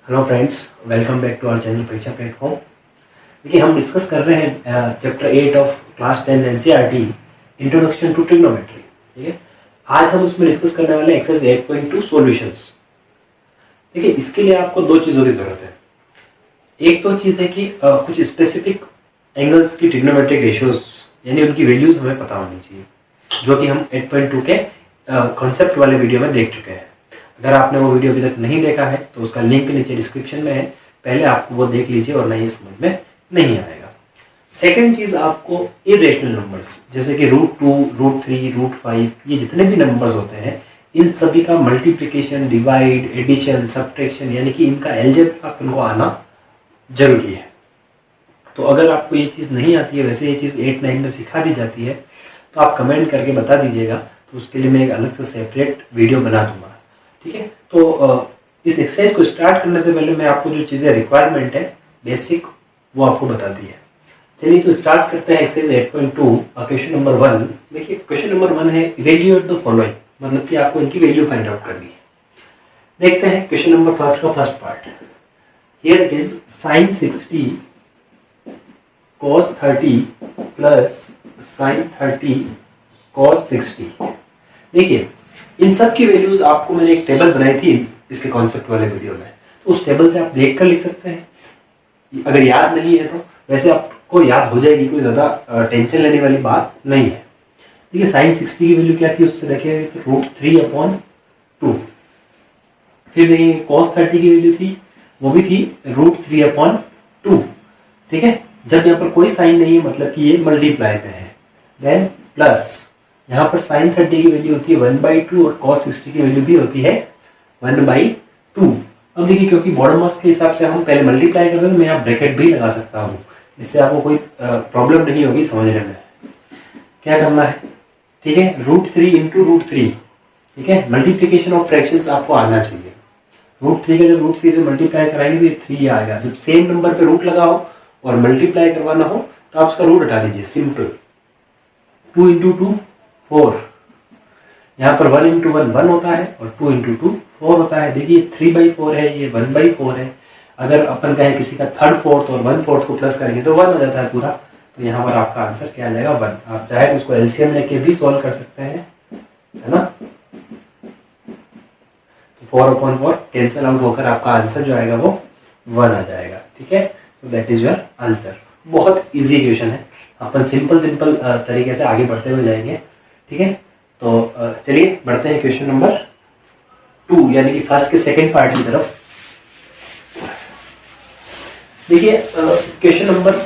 Hello friends, welcome back to our channel Pariksha platform. देखिए, हम discuss कर रहे हैं chapter 8 of class 10 NCERT introduction to trigonometry. ठीक है, आज हम उसमें डिस्कस करने वाले एक्सरसाइज 8.2 सॉल्यूशंस। देखिए, इसके लिए आपको दो चीज़ों की ज़रूरत है। एक तो चीज़ है कि कुछ स्पेसिफिक एंगल्स की ट्रिग्नोमेट्रिक रेशियोज यानी उनकी वैल्यूज हमें पता होनी चाहिए, जो कि हम 8.2 के कॉन्सेप्ट वाले वीडियो में देख चुके हैं। अगर आपने वो वीडियो अभी तक नहीं देखा है तो उसका लिंक नीचे डिस्क्रिप्शन में है, पहले आपको वो देख लीजिए और नहीं समझ में नहीं आएगा। सेकंड चीज, आपको इरेशनल नंबर्स जैसे कि √2, √3, √5 ये जितने भी नंबर्स होते हैं, इन सभी का मल्टीप्लिकेशन, डिवाइड, एडिशन, सब्ट्रैक्शन यानी कि इनका एलजेब्रा आपको आना जरूरी है। तो अगर आपको ये चीज़ नहीं आती है, वैसे ये चीज़ 8-9 में सिखा दी जाती है, तो आप कमेंट करके बता दीजिएगा, तो उसके लिए मैं एक अलग से सेपरेट वीडियो बना दूंगा। ठीक है, तो इस एक्सरसाइज को स्टार्ट करने से पहले मैं आपको जो चीज़ें रिक्वायरमेंट है बेसिक, वो आपको बता दी है। चलिए तो स्टार्ट करते हैं एक्सरसाइज 8.2 क्वेश्चन नंबर 1। देखिए, क्वेश्चन नंबर 1 है इवैल्यूएट द फॉलोइंग, मतलब कि आपको इनकी वैल्यू फाइंड आउट करनी है। देखते हैं क्वेश्चन नंबर फर्स्ट का first part. Here it is sin 60 cos 30 plus sin 30 cos 60। देखिए, इन सब की वैल्यूज आपको मैंने एक टेबल बनाई थी इसके कॉन्सेप्ट वाले वीडियो में, तो उस टेबल से आप देखकर लिख सकते हैं। अगर याद नहीं है तो वैसे आपको याद हो जाएगी, कोई ज़्यादा टेंशन लेने वाली बात नहीं है। देखिए, sin 60 की वैल्यू क्या थी, उससे देखिए तो √3/2। फिर देखिए cos 30 की वैल्यू थी, वो भी थी √3/2। ठीक है, जब यहाँ पर कोई साइन नहीं है मतलब कि ये मल्टीप्लाई में है। देन प्लस यहाँ पर sin 30 की वैल्यू होती है 1/2 और cos 60 की वैल्यू भी होती है 1/2। अब देखिए, क्योंकि बॉडम मास के हिसाब से हम पहले मल्टीप्लाई करते हैं, मैं यहाँ ब्रैकेट भी लगा सकता हूँ, इससे आपको कोई प्रॉब्लम नहीं होगी समझने में। क्या करना है, ठीक है, √3 × √3। ठीक है, मल्टीप्लीकेशन ऑफ फ्रैक्शंस आपको आना चाहिए। √3 का जब √3 से मल्टीप्लाई कराएंगे तो 3 आएगा। जब सेम नंबर पे रूट लगा हो और मल्टीप्लाई करवाना हो तो आप उसका रूट हटा दीजिए, सिंपल। 2 × 2 4। यहाँ पर 1 × 1 1 होता है और 2 × 2 4 होता है। देखिए, 3/4 है, ये 1/4 है। अगर अपन कहें किसी का 3/4 और 1/4 को प्लस करेंगे तो 1 हो जाता है पूरा। तो यहाँ पर आपका आंसर क्या आ जाएगा, 1। आप चाहे तो उसको एलसीएम लेके भी सॉल्व कर सकते हैं, है ना। तो 4/4 कैंसिल आउट होकर आपका आंसर जो आएगा वो 1 आ जाएगा। ठीक है, तो दैट इज योर आंसर। बहुत इजी क्वेश्चन है, अपन सिंपल तरीके से आगे बढ़ते हुए जाएंगे। ठीक है, तो चलिए बढ़ते हैं क्वेश्चन नंबर 2 यानी कि फर्स्ट के सेकंड पार्ट की तरफ। देखिए, question number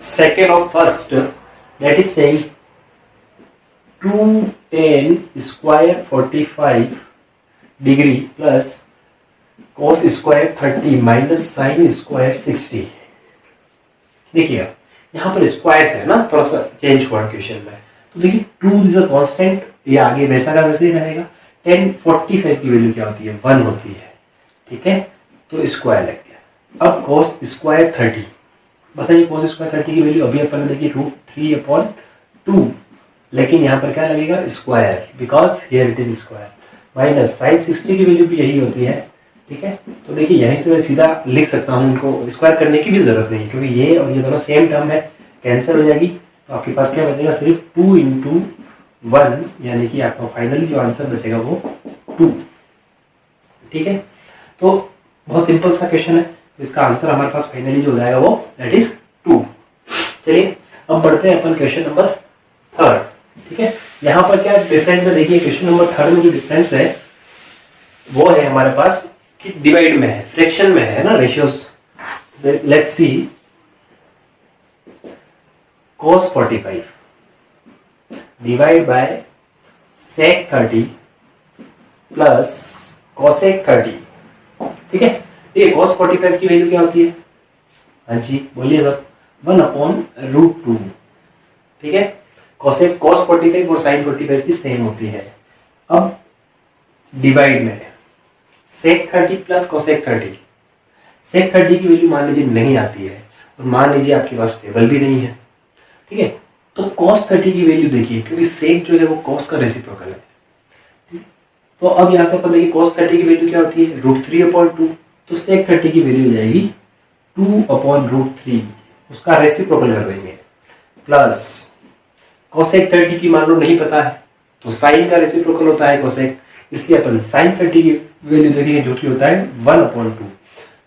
second of first, that is saying 2tan square 45 degree plus cos square 30 minus sin square 60। देखिए, यहाँ पर स्क्वायर है ना, थोड़ा सा चेंज हुआ क्वेश्चन में। तो देखिए, 2 इज अ कांस्टेंट, ये आगे वैसा का वैसे ही रहेगा। tan 45 की वैल्यु क्या होती है, 1 होती है। ठीक है, तो स्क्वायर लग गया। अब cos स्क्वायर 30, बताइए cos स्क्वायर 30 की वैल्यू अभी अपन ने देखी √3/2, लेकिन यहाँ पर क्या लगेगा, square, because here it is square. Minus sin 60 की वैल्यू भी यही होती है। ठीक है, तो देखिए यहीं से मैं सीधा लिख सकता हूँ, इनको स्क्वायर करने की भी जरूरत नहीं, क्योंकि ये और ये दोनों सेम टर्म है, कैंसिल हो जाएगी। तो आपके पास क्या बचेगा, सिर्फ 2 × 1, यानी कि आपका फाइनली जो आंसर बचेगा वो 2। ठीक है, तो बहुत सिंपल सा क्वेश्चन है, तो इसका आंसर हमारे पास फाइनली जो हो जाएगा वो दैट इज 2। चलिए अब बढ़ते हैं अपन क्वेश्चन नंबर 3। ठीक है, यहाँ पर क्या डिफरेंस है, देखिए क्वेश्चन नंबर 3 में जो डिफरेंस है वो है हमारे पास कि डिवाइड में है, फ्रैक्शन में है ना, ratios. Let's see cos 45 divide by sec 30 plus cosec 30। ठीक है, ये cos 45 की वैल्यू क्या होती है, हाँ जी बोलिए सब, 1/√2। ठीक है, cos 45 और sin 45 की सेम होती है। अब डिवाइड में sec 30 प्लस cosec 30। sec 30 की वैल्यू मान लीजिए नहीं आती है, और मान लीजिए आपके पास टेबल भी नहीं है। ठीक है, तो cos 30 की वैल्यू देखिए, क्योंकि sec जो है वो cos का रेसिप्रोकल है। तो अब यहाँ से अपन देखिए cos 30 की वैल्यू क्या होती है, √3/2। तो sec 30 की वैल्यू हो जाएगी 2/√3, उसका रेसिप्रोकल कर देंगे, प्लस cosec 30 की मान लो नहीं पता है तो साइन का रेसिप्रोकल होता है cosec, इसलिए अपन sin 30 की वैल्यू देखेंगे जो कि होता है 1/2।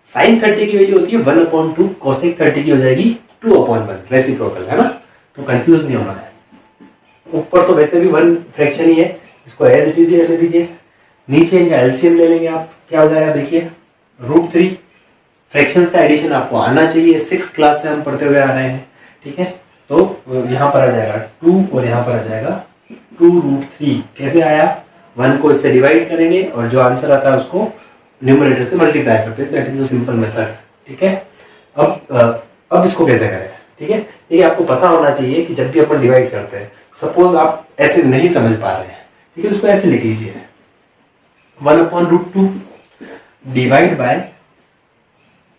sin 30 की वैल्यू होती है 1/2, cosec 30 की हो जाएगी 2/1, रेसिप्रोकल है ना, तो कंफ्यूज नहीं होना है। ऊपर तो वैसे भी 1 फ्रैक्शन ही है, इसको एज इट इज ही रहने दीजिए। नीचे इनका एलसीएम ले लेंगे आप, क्या हो जाएगा देखिए √3। फ्रैक्शंस का एडिशन आपको आना चाहिए, 6th क्लास से हम पढ़ते हुए आ रहे हैं, ठीक है। तो यहाँ पर आ जाएगा 2 और यहाँ पर आ जाएगा 2√3। कैसे आया, 1 को इससे डिवाइड करेंगे और जो आंसर आता है उसको न्यूमरेटर से मल्टीप्लाई करते हैं, that is the simple method, ठीक है। अब इसको कैसे करें, ठीक है। ये आपको पता होना चाहिए कि जब भी अपन डिवाइड करते हैं, सपोज आप ऐसे नहीं समझ पा रहे हैं, ठीक है, उसको ऐसे लिख लीजिए 1/√2 डिवाइड बाय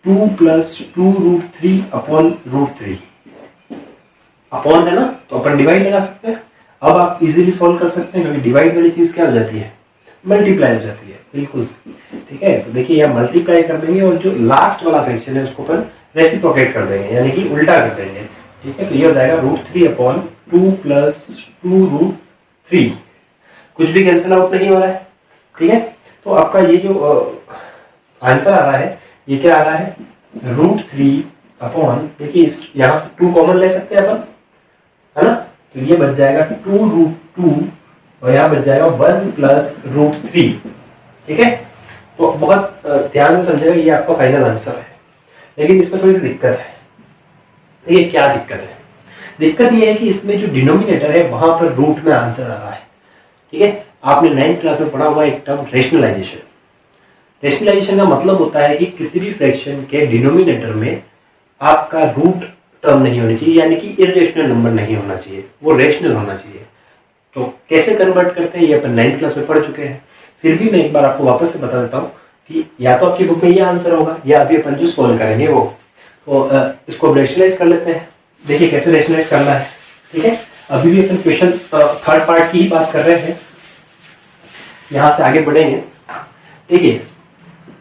2 + 2√3/√3। अपॉन है ना, तो अपन डिवाइड लगा सकते हैं। अब आप इजीली सॉल्व कर सकते हैं, क्योंकि डिवाइड वाली चीज क्या हो जाती है, मल्टीप्लाई हो जाती है, बिल्कुल ठीक है। तो देखिए यहाँ मल्टीप्लाई कर देंगे और जो लास्ट वाला फ्रैक्शन है उसको अपन रेसिप्रोकेट कर देंगे, यानी कि उल्टा कर देंगे, ठीक है। तो ये हो जाएगा √3/2 + 2√3। कुछ भी कैंसिल आउट नहीं हो रहा है, ठीक है। तो आपका ये जो आंसर आ रहा है, ये क्या आ रहा है √3/, देखिए यहाँ से 2 कॉमन ले सकते हैं अपन, है ना, तो ये बच जाएगा 2√2 और यहाँ बच जाएगा 1 + √3, ठीक है। तो बहुत ध्यान से समझेगा, ये आपका फाइनल आंसर है। लेकिन इसमें थोड़ी सी दिक्कत है। ये क्या दिक्कत है, दिक्कत ये है कि इसमें जो डिनोमिनेटर है वहां पर रूट में आंसर आ रहा है, ठीक है। आपने 9th क्लास में पढ़ा हुआ एक टर्म रेशनलाइजेशन। रेशनलाइजेशन का मतलब होता है कि किसी भी फ्रैक्शन के डिनोमिनेटर में आपका रूट टर्म नहीं होनी चाहिए, यानी कि इरेशनल नंबर नहीं होना चाहिए, वो रेशनल होना चाहिए। तो कैसे कन्वर्ट करते हैं ये अपन 9th क्लास में पढ़ चुके हैं, फिर भी मैं एक बार आपको वापस से बता देता हूँ कि या तो आपकी बुक में ये आंसर होगा या अभी अपन जो सॉल्व करेंगे वो। तो इसको रेशनलाइज कर लेते हैं, देखिए कैसे रेशनलाइज करना है, ठीक है। अभी भी अपन क्वेश्चन 3rd पार्ट की ही बात कर रहे हैं, यहां से आगे बढ़ेंगे। देखिए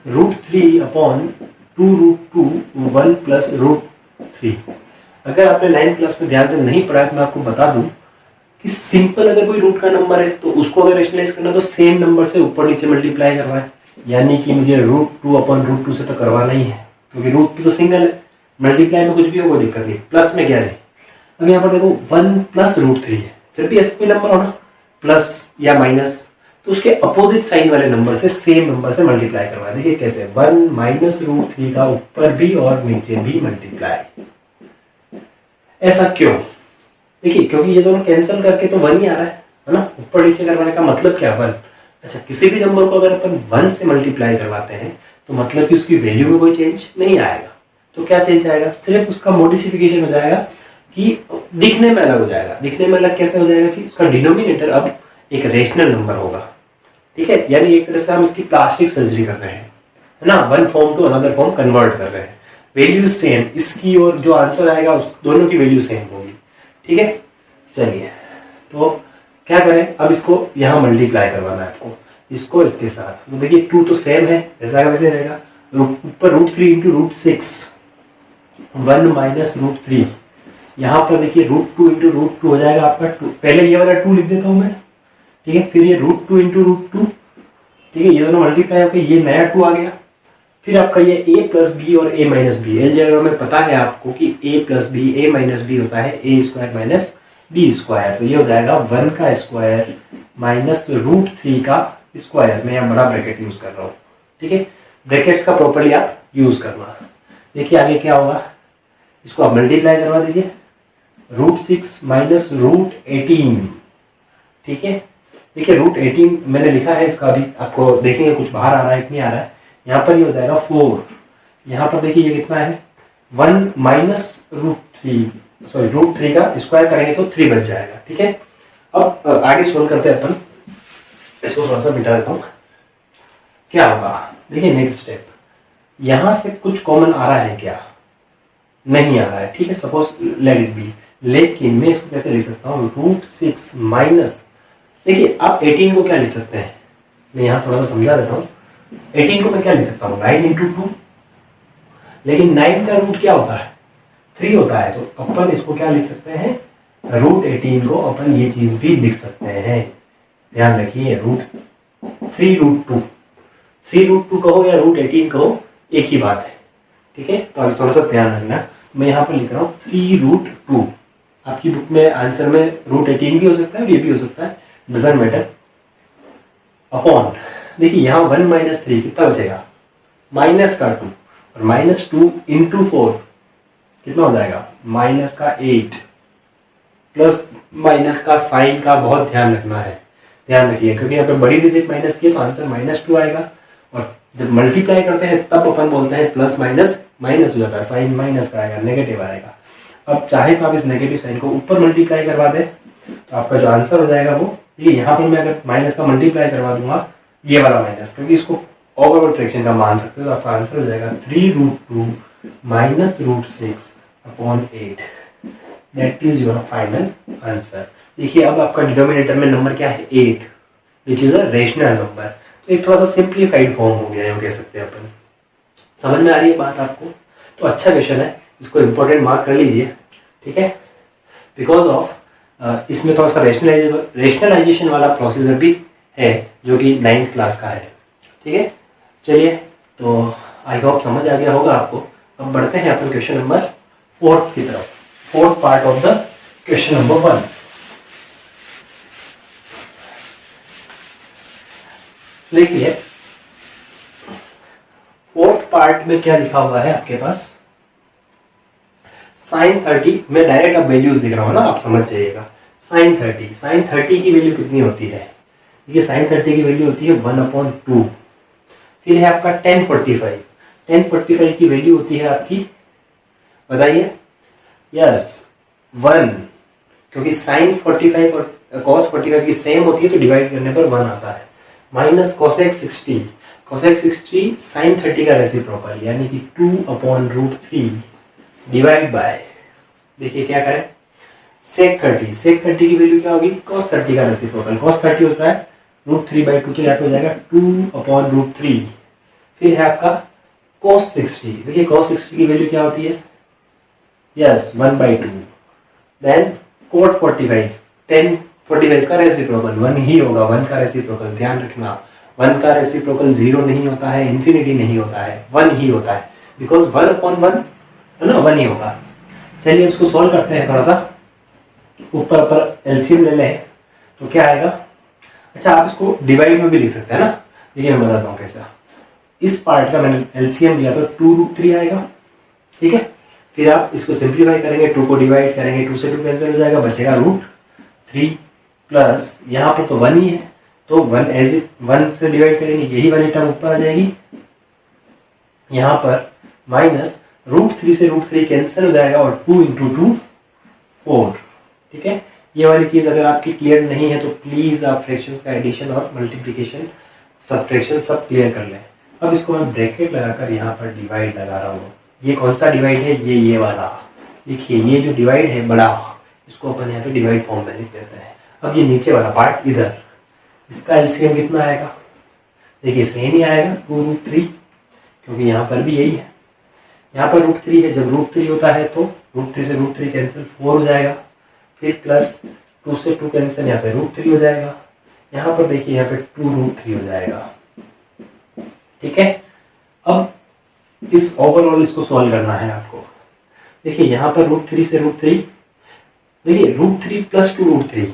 √3/2√2 1 + √3। अगर आपने 9th क्लास में ध्यान से नहीं पढ़ा है तो मैं आपको बता दूं कि सिंपल अगर कोई रूट का नंबर है तो उसको अगर रेशनलाइज करना तो सेम नंबर से ऊपर नीचे मल्टीप्लाई करवाए, यानी कि मुझे √2/√2 से तो करवाना ही है, क्योंकि √2 तो सिंगल है, मल्टीप्लाई में कुछ भी हो कोई दिक्कत नहीं, प्लस में क्या नहीं। अब यहाँ पर देखो 1 + √3 है, जब भी ऐसा कोई नंबर हो ना प्लस या माइनस, तो उसके अपोजिट साइन वाले नंबर से सेम नंबर से मल्टीप्लाई करवाए। देखिए कैसे 1 - √3 का ऊपर भी और नीचे भी मल्टीप्लाई। ऐसा क्यों, देखिए क्योंकि ये दोनों कैंसिल करके तो 1 ही आ रहा है ना, ऊपर नीचे करवाने का मतलब क्या 1। अच्छा, किसी भी नंबर को अगर अपन 1 से मल्टीप्लाई करवाते हैं तो मतलब कि उसकी वैल्यू में कोई चेंज नहीं आएगा। तो क्या चेंज आएगा, सिर्फ उसका मॉडिफिकेशन हो जाएगा कि दिखने में अलग हो जाएगा। दिखने में अलग कैसे हो जाएगा कि उसका डिनोमिनेटर अब एक रेशनल नंबर होगा, ठीक है। यानी एक तरह से हम इसकी प्लास्टिक सर्जरी कर रहे हैं, है ना, one form to another form convert कर रहे हैं। वैल्यू सेम, इसकी और जो आंसर आएगा उस दोनों की वैल्यू सेम होगी, ठीक है। चलिए तो क्या करें, अब इसको यहाँ मल्टीप्लाई करवाना है आपको, इसको इसके साथ। तो देखिए 2 तो सेम है, जैसा वैसे रहेगा, ऊपर √3 × √6 1 - √3। यहाँ पर देखिए √2 × √2 हो जाएगा आपका 2। पहले ये वाला 2 लिख देता हूँ मैं, ठीक है। फिर ये √2 × √2, ठीक है, ये दोनों मल्टीप्लाई होकर ये नया 2 आ गया। फिर आपका ये a + b और a - b, अलजेब्रा में पता है आपको कि a + b a - b होता है a² - b²। तो ये हो जाएगा 1 का स्क्वायर माइनस √3 का स्क्वायर। मैं यहाँ बड़ा ब्रैकेट यूज कर रहा हूँ, ठीक है। ब्रैकेट्स का प्रॉपर्ली आप यूज करना। देखिए आगे क्या होगा, इसको आप मल्टीप्लाई करवा दीजिए, √6 - √18, ठीक है। देखिए √18 मैंने लिखा है, इसका अभी आपको देखेंगे कुछ बाहर आ रहा है कि नहीं आ रहा है। यहाँ पर ये हो जाएगा 4, यहाँ पर देखिए ये कितना है 1 - √3 का स्क्वायर करेंगे तो 3 बच जाएगा, ठीक है। अब आगे सोल्व करते हैं अपन, इसको थोड़ा सा मिटा देता हूँ। क्या होगा, देखिए नेक्स्ट स्टेप, यहां से कुछ कॉमन आ रहा है क्या, नहीं आ रहा है, ठीक है। सपोज लेट इट बी, लेकिन मैं इसको कैसे लिख सकता हूँ, √6 माइनस, देखिए आप 18 को क्या लिख सकते हैं, मैं यहाँ थोड़ा सा समझा देता हूँ। 18 को मैं क्या लिख सकता हूँ 9 इंटू 2, लेकिन 9 का रूट क्या होता है 3 होता है, तो अपन इसको क्या लिख सकते हैं रूट 18 को अपन ये चीज भी लिख सकते हैं। ध्यान रखिए रूट 3 रूट 2 कहो या रूट 18 कहो एक ही बात है, ठीक है। तो अभी थोड़ा सा ध्यान रखना, मैं यहाँ पर लिख रहा हूँ 3 रूट 2, आपकी बुक में आंसर में रूट 18 भी हो सकता है और ये भी हो सकता है, डजंट मैटर, अपॉन देखिए यहाँ 1 माइनस 3 कितना बचेगा माइनस का 2, और माइनस 2 इंटू 4 कितना हो जाएगा माइनस का 8, प्लस माइनस का साइन का बहुत ध्यान रखना है, ध्यान रखिए क्योंकि यहाँ पे बड़ी डिजिट माइनस की है तो आंसर -2 आएगा, और जब मल्टीप्लाई करते हैं तब अपन बोलते हैं प्लस माइनस माइनस हो जाता है, साइन माइनस का आएगा, नेगेटिव आएगा। अब चाहे तो आप इस नेगेटिव साइन को ऊपर मल्टीप्लाई करवा दें तो आपका जो आंसर हो जाएगा वो ये, यहाँ पर मैं अगर माइनस का मल्टीप्लाई करवा दूंगा ये वाला माइनस, क्योंकि इसको ओवरऑल फ्रैक्शन का मान सकते हो, तो आपका आंसर हो जाएगा 3 root 2 minus root 6 upon 8, that is your final answer. देखिए अब आपका डिनोमिनेटर में नंबर क्या है 8, which is a rational number, तो एक थोड़ा सा सिंप्लीफाइड फॉर्म हो गया है कह सकते हैं अपन। समझ में आ रही है बात आपको? तो अच्छा क्वेश्चन है, इसको इम्पोर्टेंट मार्क कर लीजिए, ठीक है, बिकॉज ऑफ इसमें थोड़ा सा रेशनलाइजेशन वाला प्रोसीजर भी है जो कि 9th क्लास का है, ठीक है। चलिए तो आई होप समझ आ गया होगा आपको। अब बढ़ते हैं अपन क्वेश्चन नंबर 4 की तरफ, 4th part of the question number 1। देखिए 4th पार्ट में क्या लिखा हुआ है आपके पास, sin 30, मैं डायरेक्ट अब वैल्यूज लिख रहा हूँ ना, आप समझ जाइएगा। sin 30 की वैल्यू कितनी होती है, देखिए sin 30 की वैल्यू होती है 1/2। फिर है आपका tan 45 की वैल्यू होती है आपकी, बताइए, यस 1, क्योंकि sin 45 और cos 45 की सेम होती है तो डिवाइड करने पर 1 आता है। माइनस cosec 60 sin 30 का रेसिप्रोकल यानी कि 2/√3 डिवाइड बाय, देखिए क्या करें, sec 30 की वैल्यू क्या होगी cos 30 का रेसिप्रोकल, cos 30 होता है √3/2, तो यहाँ पे हो जाएगा 2/√3। फिर है आपका cos 60, देखिए cos 60 की वैल्यू क्या होती है, यस 1/2। देन cot 45, tan 45 का रेसिप्रोकल 1 ही होगा, 1 का रेसिप्रोकल ध्यान रखना, 1 का रेसिप्रोकल 0 नहीं होता है, इन्फिनिटी नहीं होता है, 1 ही होता है, बिकॉज 1/1 है ना, 1 ही होगा। चलिए इसको सॉल्व करते हैं थोड़ा सा, ऊपर एलसीएम ले लें तो क्या आएगा, अच्छा आप इसको डिवाइड में भी लिख सकते हैं ना, देखिए मैं बताता हूँ कैसा। इस पार्ट का मैंने एलसीएम लिया तो 2√3 आएगा, ठीक है। फिर आप इसको सिंप्लीफाई करेंगे, 2 को डिवाइड करेंगे, 2 से 2 कैंसिल हो जाएगा, बचेगा √3 प्लस यहाँ पर तो 1 ही है तो 1 एज इट 1 से डिवाइड करेंगे, यही वाली टर्म ऊपर आ जाएगी, यहाँ पर माइनस √3 से √3 कैंसिल हो जाएगा और 2 × 2 4, ठीक है। ये वाली चीज अगर आपकी क्लियर नहीं है तो प्लीज आप फ्रैक्शंस का एडिशन और मल्टीप्लिकेशन सब्ट्रैक्शन सब क्लियर कर लें। अब इसको मैं ब्रैकेट लगाकर यहाँ पर डिवाइड लगा रहा हूँ, ये कौन सा डिवाइड है, ये वाला, देखिए ये जो डिवाइड है बड़ा, इसको अपन यहाँ पे डिवाइड फॉर्म में लिख देते हैं। अब ये नीचे वाला पार्ट इधर, इसका एलसीएम कितना आएगा, देखिए सेम ही आएगा 2√3, क्योंकि यहाँ पर भी यही है, यहाँ पर √3 है, जब √3 होता है तो √3 से √3 कैंसिल 4 हो जाएगा, फिर प्लस 2 से 2 कैंसिल, यहाँ पे √3 हो जाएगा, यहाँ पर देखिए यहाँ पे 2√3 हो जाएगा, ठीक है। अब इस ओवरऑल इसको सॉल्व करना है आपको, देखिए यहाँ पर √3 से √3, देखिए √3 प्लस 2√3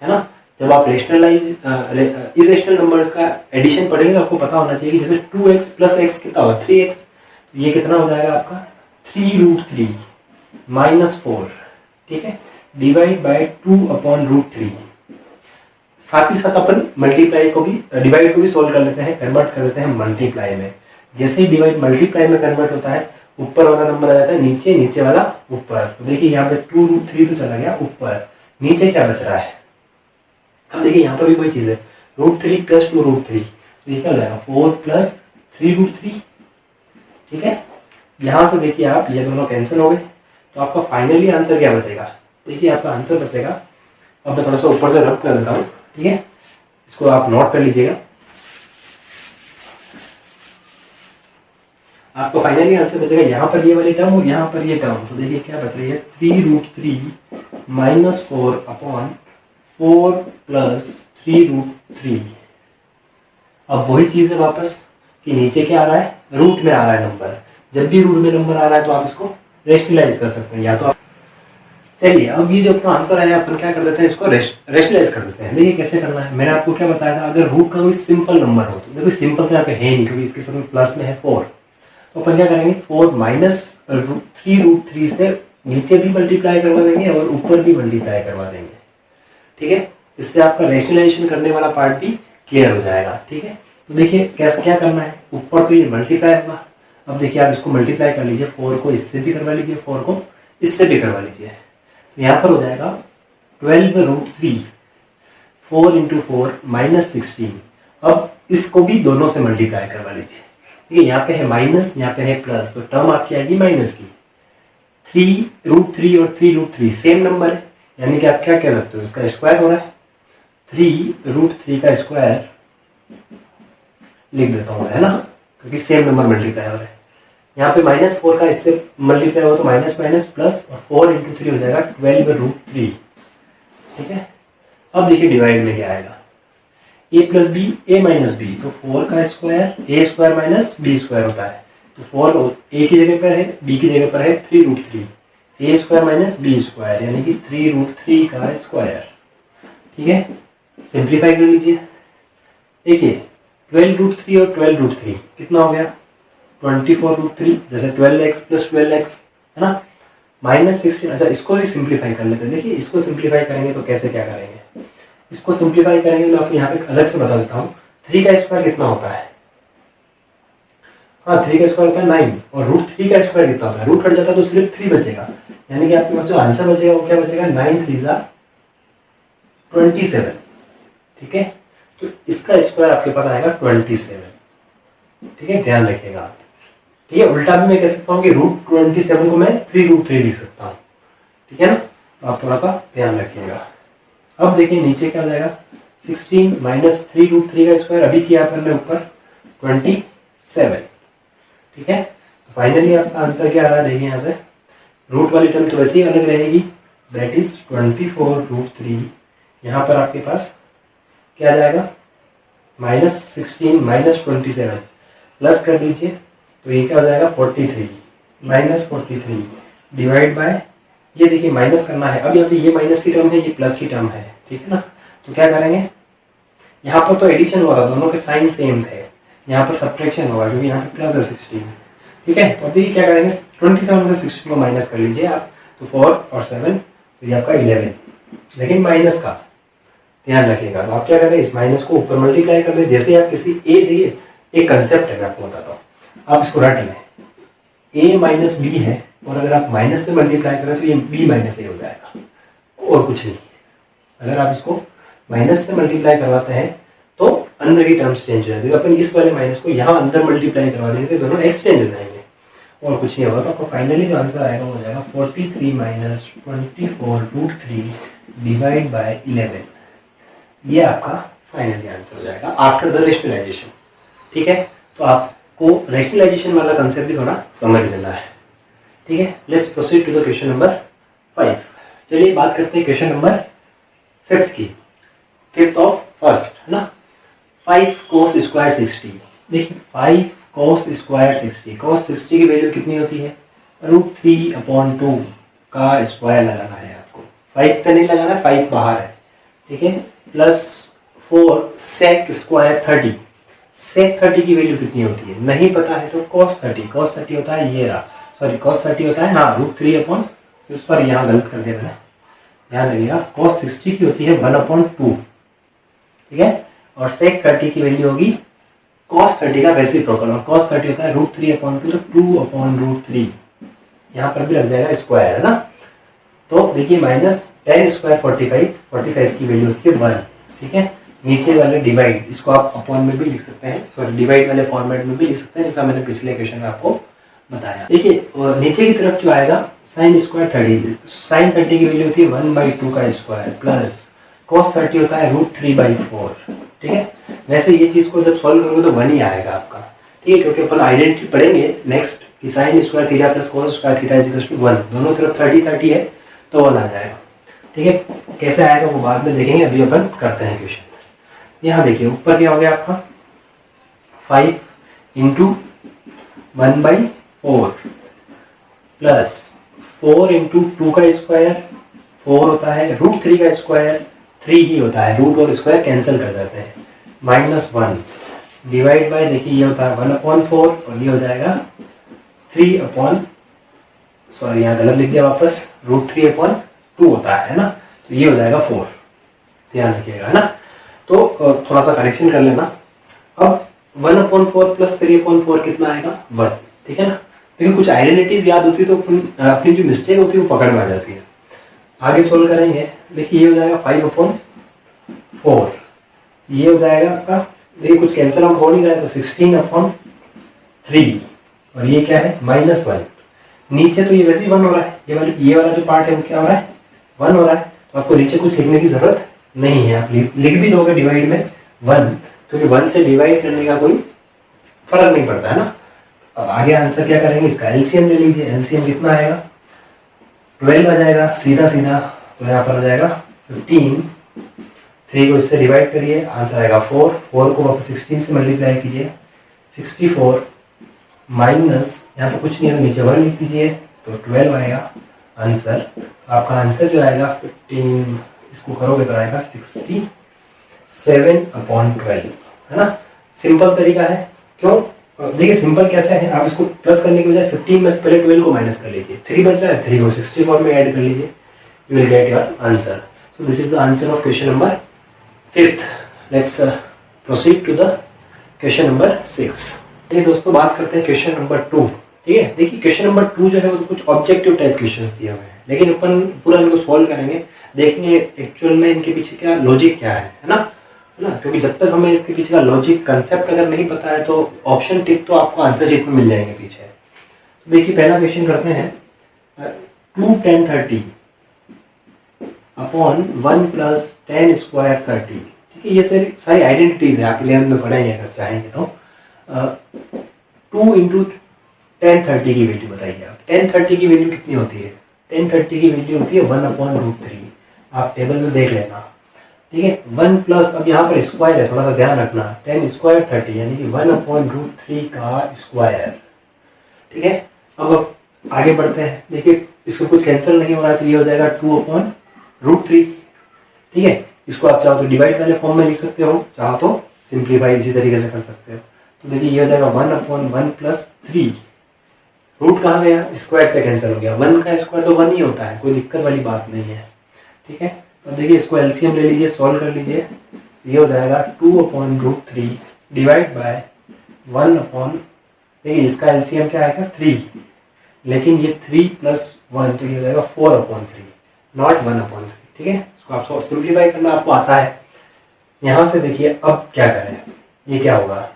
है ना। जब आप इरेशनल नंबर्स का एडिशन पढ़ेंगे आपको पता होना चाहिए कि जैसे 2x प्लस x कितना होगा 3x, तो ये कितना हो जाएगा आपका 3√3 माइनस 4, ठीक है, डिवाइड बाय 2/√3। साथ ही साथ अपन मल्टीप्लाई को भी, डिवाइड को भी सोल्व कर लेते हैं, कन्वर्ट कर लेते हैं मल्टीप्लाई में। जैसे ही डिवाइड मल्टीप्लाई में कन्वर्ट होता है, ऊपर वाला नंबर आ जाता है नीचे, नीचे वाला ऊपर। तो देखिए यहाँ पे 2√3 तो चला गया ऊपर, नीचे क्या बच रहा है, अब देखिए यहाँ पर भी वही चीज है, √3 प्लस 2√3, तो ये क्या हो जाएगा 4 प्लस 3√3, ठीक है। यहाँ से देखिए आप ये दोनों कैंसिल हो गए, तो आपका फाइनली आंसर क्या बचेगा, देखिए आपका आंसर बचेगा, अब मैं थोड़ा सा ऊपर से रब कर देता हूँ, ठीक है, इसको आप नोट कर लीजिएगा। आपको फाइनली आंसर बचेगा यहाँ पर ये वाली टर्म और यहाँ पर ये टर्म। तो देखिए क्या बच रही है, 3√3 - 4 अपॉन 4 + 3√3। अब वही चीज़ है वापस कि नीचे क्या आ रहा है, रूट में आ रहा है नंबर। जब भी रूट में नंबर आ रहा है तो आप इसको रेशनलाइज कर सकते हैं, या तो आप चलिए अब ये जो अपना आंसर है अपन क्या कर देते हैं, इसको रेशनलाइज कर देते हैं। देखिए कैसे करना है, मैंने आपको क्या बताया था, अगर रूट का कोई सिंपल नंबर हो तो देखो सिंपल तो यहाँ पे है नहीं क्योंकि इसके साथ प्लस में है 4, तो अपन क्या करेंगे 4 - 3√3 से नीचे भी मल्टीप्लाई करवा देंगे और ऊपर भी मल्टीप्लाई करवा देंगे। ठीक है, इससे आपका रेशनलाइजेशन करने वाला पार्ट भी क्लियर हो जाएगा। ठीक है, तो देखिए कैसे क्या करना है, ऊपर तो ये मल्टीप्लाई होगा। अब देखिए आप इसको मल्टीप्लाई कर लीजिए, 4 को इससे भी करवा लीजिए, 4 को इससे भी करवा लीजिए। तो यहाँ पर हो जाएगा 12√3, 4 × 4 - 16। अब इसको भी दोनों से मल्टीप्लाई करवा लीजिए। ठीक है, यहाँ पे है माइनस, यहाँ पे है प्लस, तो टर्म आपकी आएगी माइनस की। 3√3 और 3√3 सेम नंबर है, यानी कि आप क्या कह सकते हो, इसका स्क्वायर हो रहा है। 3√3 का स्क्वायर लिख देता हूँ, है ना, क्योंकि सेम नंबर मल्टीप्लाई हो रहा है। यहाँ पे -4 का इससे मल्टीप्लाई हो तो माइनस माइनस प्लस, और 4 × 3 हो जाएगा 12√3। ठीक है, अब देखिए डिवाइड में क्या आएगा, a + b, a - b, तो 4 का स्क्वायर a² - b² होता है। तो 4 a की जगह पर है, b की जगह पर है 3√3, a² - b², यानी कि 3√3 का स्क्वायर। ठीक है, सिंप्लीफाई कर लीजिए। देखिए 12√3 और 12√3 कितना हो गया, 24√3, जैसे 12x + 12x, है ना, -16। अच्छा इसको भी सिंप्लीफाई कर लेते हैं। देखिए इसको सिंप्लीफाई करेंगे तो कैसे क्या करेंगे, इसको सिंप्लीफाई करेंगे तो आपको यहाँ पे अलग से बता देता हूँ। 3 का स्क्वायर कितना होता है, हाँ 3 का स्क्वायर होता है 9, और √3 का स्क्वायर कितना होता है, रूट हट जाता है तो सिर्फ 3 बचेगा, यानी कि आपके पास जो आंसर बचेगा वो क्या बचेगा, 9 × 3 = 27। ठीक है, तो इसका स्क्वायर आपके पास आएगा 27। ठीक है, ध्यान रखिएगा आप। ठीक है, उल्टा भी मैं कह सकता हूँ कि √27 को मैं 3√3 लिख सकता हूँ। ठीक है ना, तो आप थोड़ा सा ध्यान रखिएगा। अब देखिए नीचे क्या हो जाएगा, 16 - 3√3 का स्क्वायर अभी किया अपन ने ऊपर 27। ठीक है, तो फाइनली आपका आंसर क्या आ रहा है, देखिए यहाँ से रूट वाली टर्म तो वैसे ही अलग रहेगी, दैट इज 24√3। यहाँ पर आपके पास क्या आ जाएगा, -16 - 27 प्लस कर दीजिए, तो ये क्या हो जाएगा 43 - 43 डिवाइड बाय, ये देखिए माइनस करना है। अब यहाँ पे ये माइनस की टर्म है, ये प्लस की टर्म है। ठीक है ना, तो क्या करेंगे, यहाँ पर तो एडिशन हुआ था, दोनों के साइन सेम थे, यहाँ पर सब्ट्रैक्शन होगा क्योंकि यहाँ पे प्लस है 16। ठीक है, तो अभी क्या करेंगे, 27 में 16 को माइनस कर लीजिए आप, तो 4 और 7, तो ये आपका 11, लेकिन माइनस का ध्यान रखिएगा। तो आप क्या करें, इस माइनस को ऊपर मल्टीप्लाई कर दें। जैसे आप किसी ए, देखिए एक कंसेप्ट है मैं आपको बताता हूँ, आप इसको रट लें, a - b है, और अगर आप माइनस से मल्टीप्लाई करें तो ये b - a हो जाएगा, और कुछ नहीं। अगर आप इसको माइनस से मल्टीप्लाई करवाते हैं तो अंदर की टर्म्स चेंज हो जाती है। अपन इस वाले माइनस को यहाँ अंदर मल्टीप्लाई करवा देंगे तो दोनों एक्सचेंज हो जाएंगे, और कुछ नहीं होगा। तो आपको फाइनली जो आंसर आएगा वो हो जाएगा 43 - 24√3 डिवाइड बाय 11। ये आपका फाइनली आंसर हो जाएगा आफ्टर द रेशनलाइजेशन। ठीक है, तो आपको रेशनलाइजेशन वाला कंसेप्ट भी थोड़ा समझ लेना है। ठीक है, let's proceed to the question number 5। चलिए बात करते हैं क्वेश्चन नंबर 5 की, 5th ऑफ फर्स्ट, है ना। 5 cos स्क्वायर 60। देखिए 5 cos स्क्वायर 60, cos 60 की वैल्यू कितनी होती है, √3/2 का स्क्वायर लगाना है आपको। 5 पे नहीं लगाना है, 5 बाहर है। ठीक है, प्लस 4 sec स्क्वायर 30। sec 30 की वैल्यू कितनी होती है, नहीं पता है तो cos 30 होता है, ये रहा, सॉरी cos 30 होता है, हाँ √3, सॉरी यहाँ गलत कर दिया मैंने, ध्यान रखिएगा। cos 60 की होती है 1/2। ठीक है, और sec 30 की वैल्यू होगी cos 30 का रेसिप्रोकल, और cos 30 होता है √3/2, तो 2/√3। यहाँ पर भी लग जाएगा स्क्वायर, है ना। तो देखिए -10 स्क्वायर 45 की वैल्यू होती है 1। ठीक है, नीचे वाले डिवाइड, इसको आप अपॉन में भी लिख सकते हैं, सॉरी डिवाइड वाले फॉर्मेट में भी लिख सकते हैं, जैसा मैंने पिछले क्वेश्चन में आपको बताया। देखिए नीचे की तरफ जो आएगा sin स्क्वायर 30, sin 30 की वैल्यू होती है 1/2 का स्क्वायर, प्लस cos 30 होता है √3/4। ठीक है, वैसे ये चीज को जब सॉल्व करोगे तो 1 ही आएगा आपका। ठीक है, क्योंकि अपन आइडेंटिटी पढ़ेंगे नेक्स्ट कि sine square theta plus cos square theta is equal to 1, दोनों तरफ 30 है तो 1 आ जाएगा। ठीक है, कैसे आएगा वो बाद में देखेंगे, अभी अपन करते हैं क्वेश्चन। यहाँ देखिए ऊपर क्या हो गया आपका 5 इंटू 1/4 प्लस 4 इंटू 2 का स्क्वायर 4 होता है, √3 का स्क्वायर 3 ही होता है, रूट और स्क्वायर कैंसिल कर जाते हैं, -1 डिवाइड बाय, देखिए ये होता है 1/4 और ये हो जाएगा 3 सॉरी यहाँ गलत लिख दिया वापस, √3/2 होता है ना, तो ये हो जाएगा 4, ध्यान रखिएगा है ना। तो थोड़ा सा करेक्शन कर लेना। अब 1/4 प्लस 3/4 कितना आएगा 1, ठीक है ना। लेकिन कुछ आइडेंटिटीज याद होती है तो अपनी जो मिस्टेक होती है वो पकड़ में आ जाती है। आगे सोल्व करेंगे, देखिए ये हो जाएगा 5/4, ये हो जाएगा आपका, देखिए कुछ कैंसिल आउट हो नहीं रहा है तो 16/3 और ये क्या है -1, नीचे तो ये वैसे ही 1 हो रहा है, ये वाला जो पार्ट है वो क्या हो रहा है 1 हो रहा है, तो आपको नीचे कुछ लिखने की जरूरत नहीं है, आप लिख भी दोगे डिवाइड में 1, क्योंकि 1 से डिवाइड करने का कोई फर्क नहीं पड़ता है ना। अब आगे आंसर क्या करेंगे, इसका एलसीएम ले लीजिए, एलसीएम कितना आएगा 12 आ जाएगा सीधा सीधा, तो यहाँ पर हो जाएगा 15, 3 को इससे डिवाइड करिए, आंसर आएगा 4 को वापस 16 से मल्टीप्लाई कीजिए, 64 माइनस यहाँ पर कुछ नहीं है नीचे 1 लिख दीजिए तो 12 आएगा आंसर। आपका आंसर जो आएगा 15, इसको करोगे तो आएगा 67/12 है ना। सिंपल तरीका है, क्यों देखिए सिंपल कैसे है, आप इसको प्लस करने के बजाय 15 में से पहले 12 को माइनस कर लीजिए, 3 बच रहा है 3 को 64 में ऐड कर लीजिए, you will get your answer. So this is the answer of question number 5th। Let's proceed to the question number 6। ये दोस्तों बात करते हैं क्वेश्चन नंबर 2। ठीक है, देखिए क्वेश्चन नंबर 2 जो है वो कुछ ऑब्जेक्टिव टाइप क्वेश्चंस दिए हुए हैं, लेकिन अपन पूरा इनको सॉल्व करेंगे, देखेंगे एक्चुअल में इनके पीछे क्या लॉजिक क्या है ना, क्योंकि जब तक हमें इसके पीछे का लॉजिक कंसेप्ट अगर नहीं पता है तो ऑप्शन टिक तो आपको आंसर शीट में मिल जाएंगे पीछे। तो देखिए पहला क्वेश्चन करते हैं, 2 tan 30 अपॉन 1 + tan² 30। ठीक है, ये सारी आइडेंटिटीज है, आप 11th में पढ़ेंगे अगर चाहेंगे तो। 2 इंटू tan 30 की वैल्यू बताइए आप, tan 30 की वैल्यू कितनी होती है, tan 30 की वैल्यू होती है 1/√3, आप टेबल में देख लेना। ठीक है, 1 प्लस, अब यहाँ पर स्क्वायर है, थोड़ा सा ध्यान रखना, tan² 30 यानी कि 1/√3 का स्क्वायर। ठीक है, अब आगे बढ़ते हैं, देखिए इसको कुछ कैंसिल नहीं हो रहा है तो ये हो जाएगा 2/√3। ठीक है, इसको आप चाहो तो डिवाइड वाले फॉर्म में लिख सकते हो, चाहो तो सिंप्लीफाई इसी तरीके से कर सकते हो। तो देखिए ये हो जाएगा 1/1 + 3, रूट कहाँ गया, स्क्वायर से कैंसिल हो गया, 1 का स्क्वायर तो 1 ही होता है, कोई दिक्कत वाली बात नहीं है। ठीक है, तो देखिए इसको एलसीएम ले लीजिए, सॉल्व कर लीजिए, ये हो जाएगा 2/√3 डिवाइड बाय 1/, देखिए इसका एलसीएम क्या आएगा 3, लेकिन ये 3 + 1 तो ये हो जाएगा 4/3, नॉट 1/3। ठीक है, इसको आप सिंप्लीफाई करना आपको आता है। यहाँ से देखिए अब क्या करें, ये क्या होगा,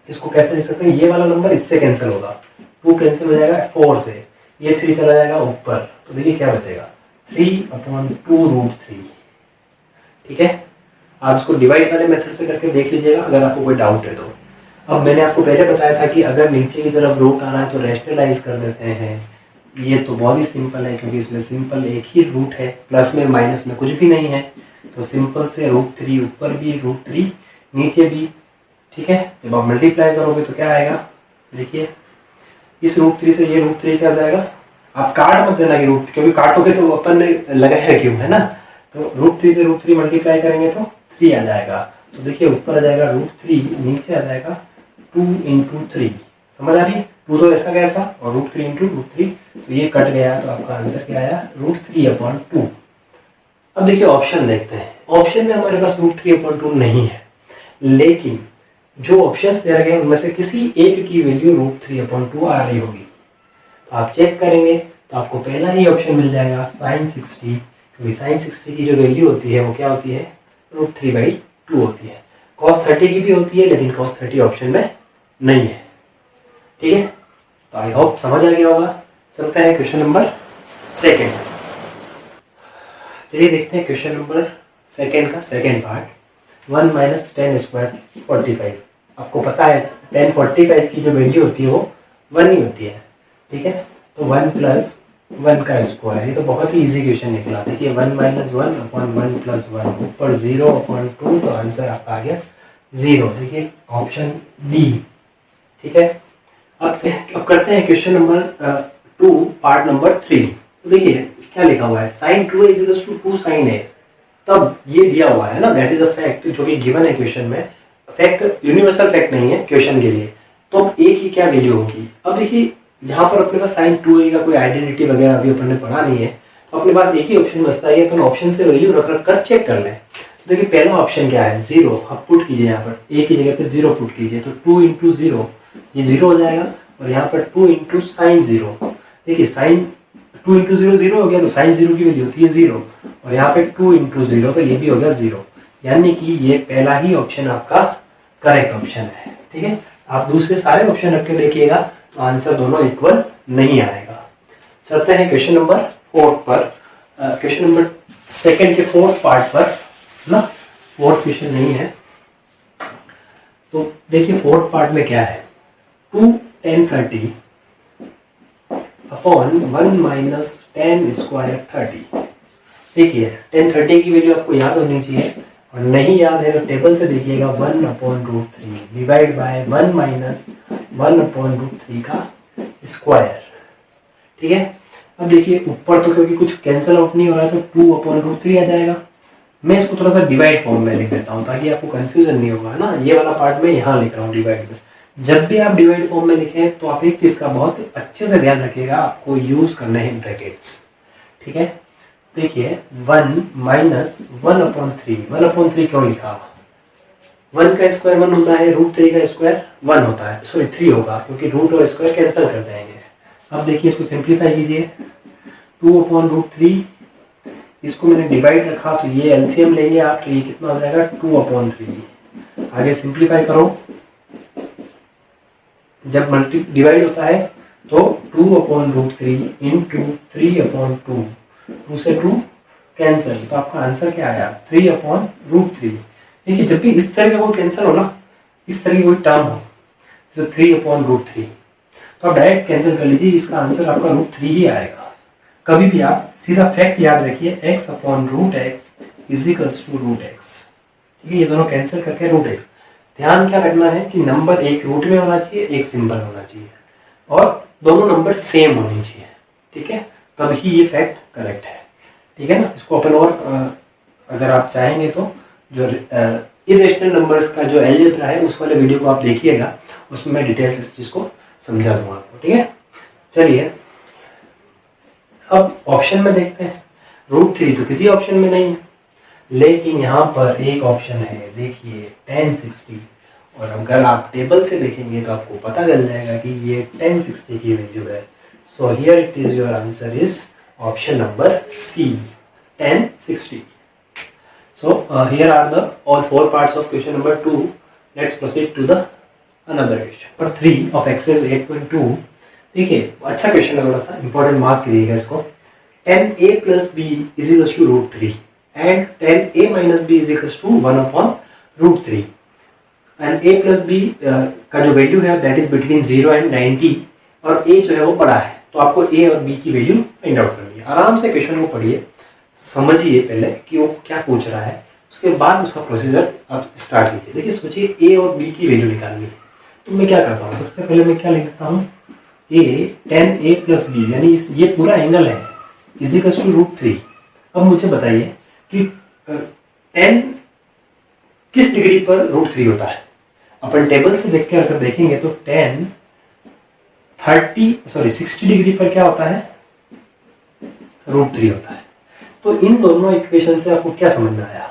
इसको कैसे लिख सकते हैं, ये वाला नंबर इससे कैंसिल होगा, 2 कैंसिल हो जाएगा 4 से, ये 3 चला जाएगा ऊपर, तो देखिए क्या बचेगा 3/2√3। ठीक है, आप इसको डिवाइड वाले मेथड से करके देख लीजिएगा अगर आपको कोई डाउट है तो। अब मैंने आपको पहले बताया था कि अगर नीचे की तरफ रूट आ रहा है तो रैशनलाइज कर देते हैं, ये तो बहुत ही सिंपल है क्योंकि इसमें सिंपल एक ही रूट है, प्लस में माइनस में कुछ भी नहीं है, तो सिंपल से √3 ऊपर भी √3 नीचे भी। ठीक है, जब आप मल्टीप्लाई करोगे तो क्या आएगा, देखिए इस √3 से ये √3 क्या हो जाएगा, आप काट मत देना कि रूट, क्योंकि काटोगे तो अपन ने लगाया क्यों है ना, तो √3 से √3 मल्टीप्लाई करेंगे तो 3 आ जाएगा, तो देखिए ऊपर आ जाएगा √3, नीचे आ जाएगा 2 × 3, समझ आ रही है, 2 तो ऐसा कैसा और √3 × √3, तो ये कट गया, तो आपका आंसर क्या आया √3/2। अब देखिए ऑप्शन देखते हैं, ऑप्शन में हमारे पास √3/2 नहीं है, लेकिन जो ऑप्शंस दे रखे हैं उनमें से किसी एक की वैल्यू √3/2 आ रही होगी, तो आप चेक करेंगे तो आपको पहला ही ऑप्शन मिल जाएगा sin 60, क्योंकि sin 60 की जो वैल्यू होती है वो क्या होती है √3/2 होती है। cos 30 की भी होती है, लेकिन cos 30 ऑप्शन में नहीं है। ठीक है, तो आई होप समझ आ गया होगा। चलते हैं क्वेश्चन नंबर 2। चलिए देखते हैं क्वेश्चन नंबर 2 का सेकेंड पार्ट, 1 - tan² 45। आपको पता है tan 45 की जो वैल्यू होती है वो 1 ही होती है, ठीक है। तो 1 प्लस 1 का स्क्वायर, ये तो बहुत ही इजी क्वेश्चन निकला। देखिए 1 माइनस 1 अपॉन 1 प्लस 1 ऊपर 0 अपॉन 2, तो आंसर आपका आ गया 0। देखिए ऑप्शन डी, ठीक है। अब करते हैं क्वेश्चन नंबर 2 पार्ट नंबर 3। तो देखिए क्या लिखा हुआ है, sine 2a is to 2 sine a। तब ये दिया हुआ है ना, दैट इज अ फैक्ट जो कि गिवन है क्वेश्चन में। फैक्ट यूनिवर्सल फैक्ट नहीं है क्वेश्चन के लिए। तो अब a की क्या वैल्यू होगी। अब देखिए यहाँ पर अपने पास साइन 2a का कोई आइडेंटिटी वगैरह अभी अपन ने पढ़ा नहीं है, तो अपने पास एक ही ऑप्शन बचता है, अपन ऑप्शन से वैल्यू रख रख कर चेक कर लें। देखिए पहला ऑप्शन क्या है, 0। आप पुट कीजिए यहाँ पर, a की जगह पे 0 पुट कीजिए, तो 2 इंटू 0 ये 0 हो जाएगा, और यहाँ पर 2 इंटू साइन 0। देखिए साइन 2 इंटू 0 0 हो गया, तो साइन 0 की वैल्यू होती है 0, और यहाँ पे 2 इंटू 0, तो ये भी हो गया 0। यानी कि ये पहला ही ऑप्शन आपका करेक्ट ऑप्शन है, ठीक है। आप दूसरे सारे ऑप्शन रख के देखिएगा तो आंसर दोनों इक्वल नहीं आएगा। चलते हैं क्वेश्चन नंबर 4 पर, क्वेश्चन नंबर 2 के 4th पार्ट पर ना, 4th क्वेश्चन नहीं है। तो देखिए 4th पार्ट में क्या है, 2 tan 30 upon 1 minus tan square 30। देखिए tan 30 की वैल्यू आपको याद होनी चाहिए, और नहीं याद है तो टेबल से देखिएगा 1 upon root 3 divide by 1 minus 1 upon root 3 का स्क्वायर, ठीक है। अब देखिए ऊपर तो क्योंकि कुछ कैंसिल आउट नहीं हो रहा है तो 2 अपॉन रूट 3 आ जाएगा। मैं इसको थोड़ा सा डिवाइड फॉर्म में लिख देता हूँ ताकि आपको कंफ्यूजन नहीं होगा ना। ये वाला पार्ट में यहाँ लिख रहा हूँ डिवाइड में। जब भी आप डिवाइड फॉर्म में लिखें तो आप एक चीज़ का बहुत अच्छे से ध्यान रखिएगा, आपको यूज करने हैं ब्रैकेट्स, ठीक है। देखिए 1 माइनस 1 अपॉन 3, 1 अपॉन 3 क्यों लिखा, 1 का स्क्वायर 1 होता है, रूट 3 का स्क्वायर 1 होता है, सॉरी 3 होगा क्योंकि रूट और स्क्वायर कैंसिल कर जाएंगे। अब देखिए इसको सिंप्लीफाई कीजिए, 2 अपॉन रूट 3, इसको मैंने डिवाइड रखा तो ये एलसीएम लेंगे आप, तो ये कितना हो जाएगा 2 अपॉन 3। आगे सिंप्लीफाई करो, जब मल्टी डिवाइड होता है तो 2 अपॉन रूट 3 इंटू 3 अपॉन 2, 2 से 2 कैंसिल, तो आपका आंसर क्या आया 3 अपॉन रूट 3। देखिए जब भी इस तरह का कोई कैंसिल हो ना, इस तरह की कोई टर्म हो जैसे 3 अपॉन रूट 3, तो आप डायरेक्ट कैंसिल कर लीजिए, इसका आंसर आपका रूट 3 ही आएगा। कभी भी आप सीधा फैक्ट याद रखिए, x upon root x is equals to root x, ठीक है। ये दोनों कैंसिल करके रूट एक्स। ध्यान क्या रखना है कि नंबर एक रूट में होना चाहिए, एक सिंबल होना चाहिए, और दोनों नंबर सेम होने चाहिए, ठीक है, तभी ये फैक्ट करेक्ट है, ठीक है ना। इसको अपन और अगर आप चाहेंगे तो जो इरेशनल नंबर्स का जो अलजेब्रा है उस वाले वीडियो को आप देखिएगा, उसमें मैं डिटेल्स इस चीज़ को समझा दूंगा आपको, ठीक है। चलिए अब ऑप्शन में देखते हैं, रूट 3 तो किसी ऑप्शन में नहीं है, लेकिन यहाँ पर एक ऑप्शन है, देखिए tan 60, और अगर आप टेबल से देखेंगे तो आपको पता चल जाएगा कि ये tan 60 की वैल्यू है। So here it is your answer is option number C, tan 60। So here are the all 4 parts of question number 2. Let's proceed to the another question. Number 3 of exercise 8.2. देखिए अच्छा question है, थोड़ा सा important mark करिएगा इसको। tan a plus b is equals to root 3 and tan a minus b is equals to 1 upon root 3 and a plus b का जो value है that is between 0 and 90, और a जो है वो बड़ा है, तो आपको a और b की वैल्यू फाइंड आउट करनी है। आराम से क्वेश्चन को पढ़िए, समझिए पहले कि वो क्या पूछ रहा है, उसके बाद उसका प्रोसीजर आप स्टार्ट कीजिए। देखिए सोचिए ए और बी की वैल्यू निकालनी है, तो मैं क्या करता हूँ, सबसे पहले मैं क्या लिखता हूँ, ए tan a प्लस बी, यानी ये पूरा एंगल है, इज इक्वल्स टू रूट 3। अब मुझे बताइए कि tan किस डिग्री पर रूट 3 होता है। अपन टेबल से देख के अगर देखेंगे तो tan 60 डिग्री पर क्या होता है, रूट 3 होता है। तो इन दोनों इक्वेशन से आपको क्या समझ में आया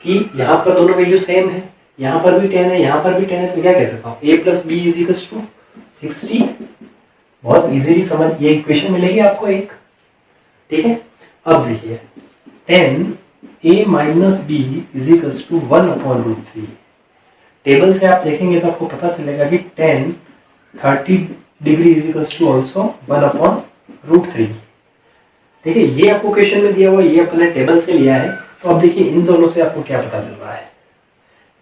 कि यहाँ पर दोनों वैल्यू सेम है, यहाँ पर भी 10 है, यहाँ पर भी 10 है, तो क्या कह सकता हूँ, a plus b is equals to 60। बहुत इजीली समझ, ये इक्वेशन मिलेगी आपको एक, ठीक है। अब देखिए tan a minus b is equals to 1 upon root 3। Table से आप देखेंगे तो आपको पता चलेगा कि tan 30 degree is equals to also 1 upon root 3। देखिए ये आपको क्वेश्चन में दिया हुआ, ये अपने टेबल से लिया है। तो अब देखिए इन दोनों से आपको क्या पता चल रहा है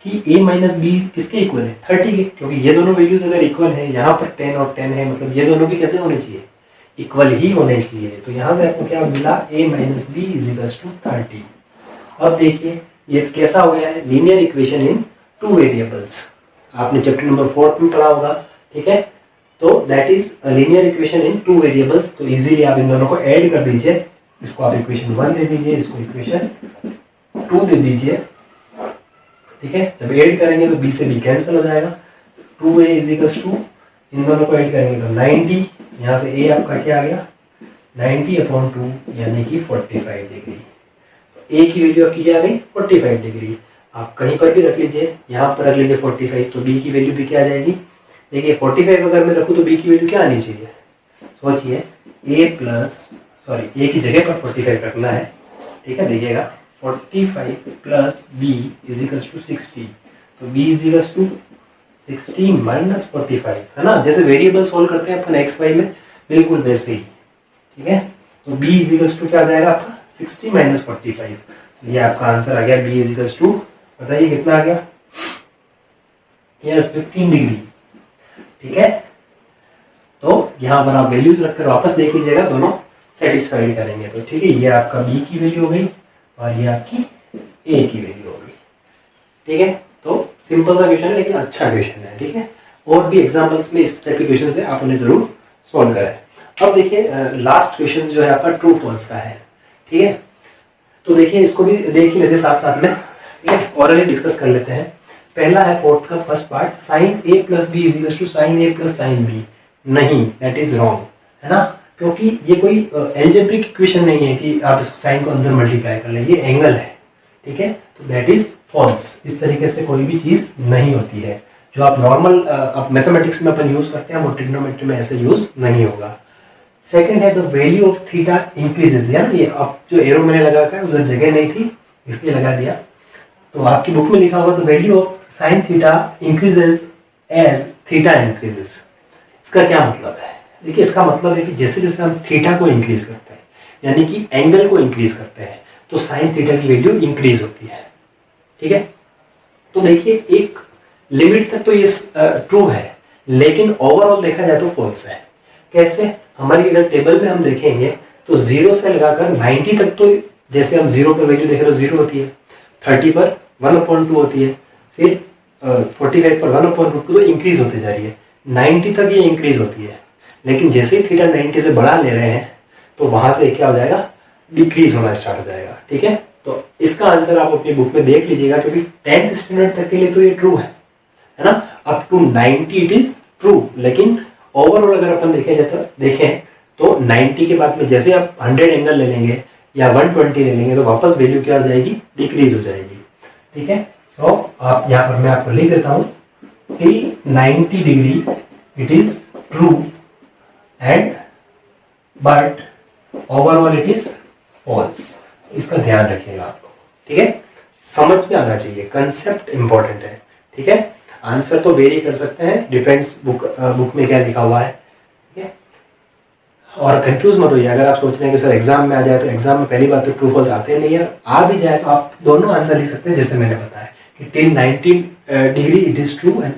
कि a माइनस बी किसके इक्वल है, 30 के, क्योंकि ये दोनों वैल्यूज अगर इक्वल है, यहाँ पर 10 और 10 है, मतलब ये दोनों भी कैसे होने चाहिए, इक्वल ही होने चाहिए। तो यहाँ से आपको क्या मिला, a minus b is equals to 30। अब देखिए ये कैसा हो गया है, लीनियर इक्वेशन इन 2 वेरिएबल्स। आपने चैप्टर नंबर 4 में पढ़ा होगा, ठीक है। तो that is linear equation in 2 variables. तो इजीली आप इन दोनों को ऐड कर दीजिए, इसको आप इक्वेशन 1 दे दीजिए, इसको इक्वेशन 2 दे दीजिए, ठीक है। जब ऐड करेंगे तो b से b कैंसिल हो जाएगा, 2a इज इक्वल्स टू, इन दोनों को ऐड करेंगे तो 90, यहाँ से a आपका क्या आ गया 90/2 यानी कि 45 डिग्री। a की वैल्यू आपकी क्या आ गई 45 डिग्री। आप कहीं पर भी रख लीजिए, यहाँ पर रख लीजिए 45, तो b की वैल्यू भी क्या आ जाएगी, देखिए 45 अगर मैं रखूँ तो b की वैल्यू क्या आनी चाहिए, सोचिए a की जगह पर 45 रखना है, ठीक है। देखिएगा 45 plus b is equals to 60, तो b is equals to 60 minus 45, है ना, जैसे वेरिएबल सोल्व करते हैं अपन एक्स वाई में, बिल्कुल वैसे ही, ठीक है। तो b इज इक्वल्स टू क्या आ जाएगा आपका 60 माइनस 45, ये आपका आंसर आ गया। b इज इक्वल्स टू, बताइए कितना आ गया, यस 15 डिग्री, ठीक है। तो यहाँ पर आप वैल्यूज रखकर वापस देख लीजिएगा, दोनों सेटिस्फाइड करेंगे तो, ठीक है। ये आपका b की वैल्यू हो गई और ये आपकी a की वैल्यू हो गई, ठीक है। तो सिंपल सा क्वेश्चन है लेकिन अच्छा क्वेश्चन है, ठीक है। और भी एग्जांपल्स में इस टाइप के क्वेश्चन से आप उन्हें जरूर सॉल्व करें। अब देखिए लास्ट क्वेश्चन जो है आपका ट्रू फॉल्स का है, ठीक है। तो देखिए इसको भी देख ही लेते साथ साथ में, ठीक है, ऑरली डिस्कस कर लेते हैं। पहला है फोर्थ का first part, sine a plus b is equal to sine a plus sine b. नहीं, दैट इज रॉन्ग, है ना, क्योंकि ये कोई एल्जेब्रिक इक्वेशन नहीं है कि आप इसको साइन को अंदर मल्टीप्लाई कर लें, ये एंगल है, ठीक है। तो दैट इज फॉल्स, इस तरीके से कोई भी चीज नहीं होती है जो आप नॉर्मल आप मैथमेटिक्स में अपन यूज करते हैं, वो ट्रिग्नोमेट्री में ऐसे यूज नहीं होगा। सेकंड है the value of theta increases, यानी ये अब जो एरो मैंने लगा रखा है उधर जगह नहीं थी इसलिए लगा दिया, तो आपकी बुक में लिखा होगा the value of sine theta increases as theta increases. इसका क्या मतलब है, देखिए इसका मतलब है कि जैसे जैसे हम थीटा को इंक्रीज करते हैं, यानी कि एंगल को इंक्रीज करते हैं, तो साइन थीटा की वैल्यू इंक्रीज होती है, ठीक है। तो देखिए एक लिमिट तक तो ये ट्रू है, लेकिन ओवरऑल देखा जाए तो फॉल्स है। कैसे, हमारी अगर टेबल में हम देखेंगे तो 0 से लगाकर 90 तक, तो जैसे हम 0 पर वैल्यू देखें तो 0 होती है, 30 पर 1/2 होती है, फिर 45 पर 1/2 तो इंक्रीज होती जा रही है, 90 तक ये इंक्रीज होती है। लेकिन जैसे ही थीटा 90 से बढ़ा ले रहे हैं तो वहां से क्या हो जाएगा, डिक्रीज होना स्टार्ट हो जाएगा, ठीक है। तो इसका आंसर आप अपनी बुक में देख लीजिएगा, क्योंकि 10th स्टैंडर्ड तक के लिए तो ये ट्रू है ना, up to 90 it is true. लेकिन ओवरऑल अगर अपन देखें तो 90 के बाद में जैसे आप 100 एंगल ले लेंगे या 120 ले लेंगे तो वापस वैल्यू क्या हो जाएगी, डिक्रीज हो जाएगी, ठीक है। सो आप यहाँ पर मैं आपको लिख देता हूँ, till 90 degree it is true and but overall it is false. इसका ध्यान रखिएगा आपको, ठीक है, समझ में आना चाहिए, कंसेप्ट इंपॉर्टेंट है, ठीक है। आंसर तो वेरी कर सकते हैं, डिपेंड्स बुक में क्या लिखा हुआ है, ठीक है। और कंफ्यूज मत होइए, अगर आप सोच रहे हैं कि सर एग्जाम में आ जाए, तो एग्जाम में पहली बात तो ट्रू फॉल्स आते नहीं है, आ भी जाए तो आप दोनों आंसर लिख सकते हैं, जैसे मैंने बताया कि till 90 degree it is true and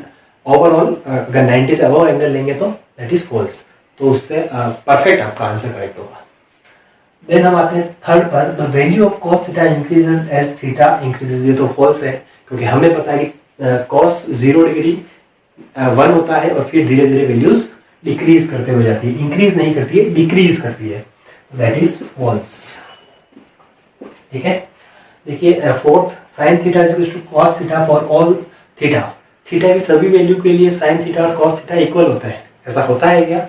overall अगर 90 से अबव एंगल लेंगे तो दैट इज फॉल्स, तो उससे परफेक्ट आपका आंसर करेक्ट होगा। देन हम आते हैं थर्ड पर, the value of cos theta increases as theta increases. ये तो फॉल्स है, क्योंकि हमें पता है कि cos 0 डिग्री 1 होता है और फिर धीरे धीरे वैल्यूज डिक्रीज करते हुए जाती है, इंक्रीज नहीं करती है, डिक्रीज करती है, दैट इज फॉल्स, ठीक है। देखिए fourth, sine theta is equal to cos theta for all theta. Theta की सभी वैल्यू के लिए साइन थीटा और cos थीटा इक्वल होता है, ऐसा होता है क्या,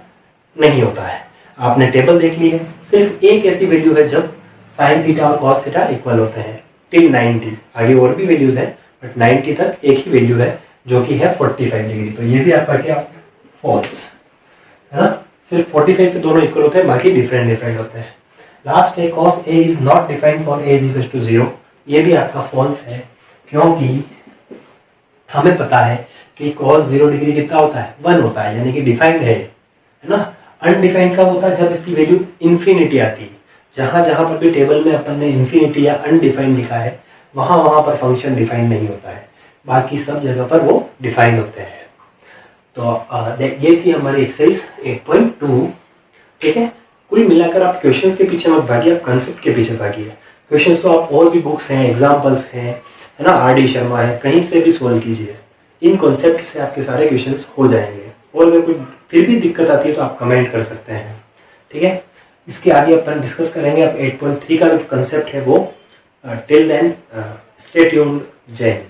नहीं होता है। आपने टेबल देख ली है, सिर्फ एक ऐसी वैल्यू है जब साइन थीटा और cos थीटा इक्वल होते हैं, टिल 90। आगे और भी वैल्यूज है बट 90 तक एक ही वैल्यू है जो कि है 45 डिग्री, तो ये भी आपका क्या फॉल्स है ना, सिर्फ 45 पे दोनों इक्वल होते हैं, बाकी डिफरेंट होते हैं। लास्ट है cos a is not defined for a is equal to 0। ये भी आपका फॉल्स है, क्योंकि हमें पता है कि cos 0 डिग्री कितना होता है, 1 होता है, यानी कि डिफाइंड है ना। अनडिफाइंड कब होता है, जब इसकी वैल्यू इन्फिनिटी आती है। जहां जहां पर भी टेबल में अपन ने इन्फिनिटी या अनडिफाइंड लिखा है, वहां वहां पर फंक्शन डिफाइंड नहीं होता है। बाकी सब जगह पर वो डिफाइन होते हैं। तो ये थी हमारी एक्सरसाइज 8.2। ठीक है, कुल मिलाकर आप क्वेश्चंस के पीछे मत भागिए, आप कंसेप्ट के पीछे भागिए। क्वेश्चंस तो आप और भी बुक्स हैं, एग्जाम्पल्स हैं, है ना, आर डी शर्मा है, कहीं से भी सोल्व कीजिए। इन कॉन्सेप्ट से आपके सारे क्वेश्चंस हो जाएंगे। और अगर कोई फिर भी दिक्कत आती है तो आप कमेंट कर सकते हैं। ठीक है, इसके आगे अपन डिस्कस करेंगे। अब 8.3 का जो कंसेप्ट है वो टिल देन स्टे ट्यून्ड। जय हिंद।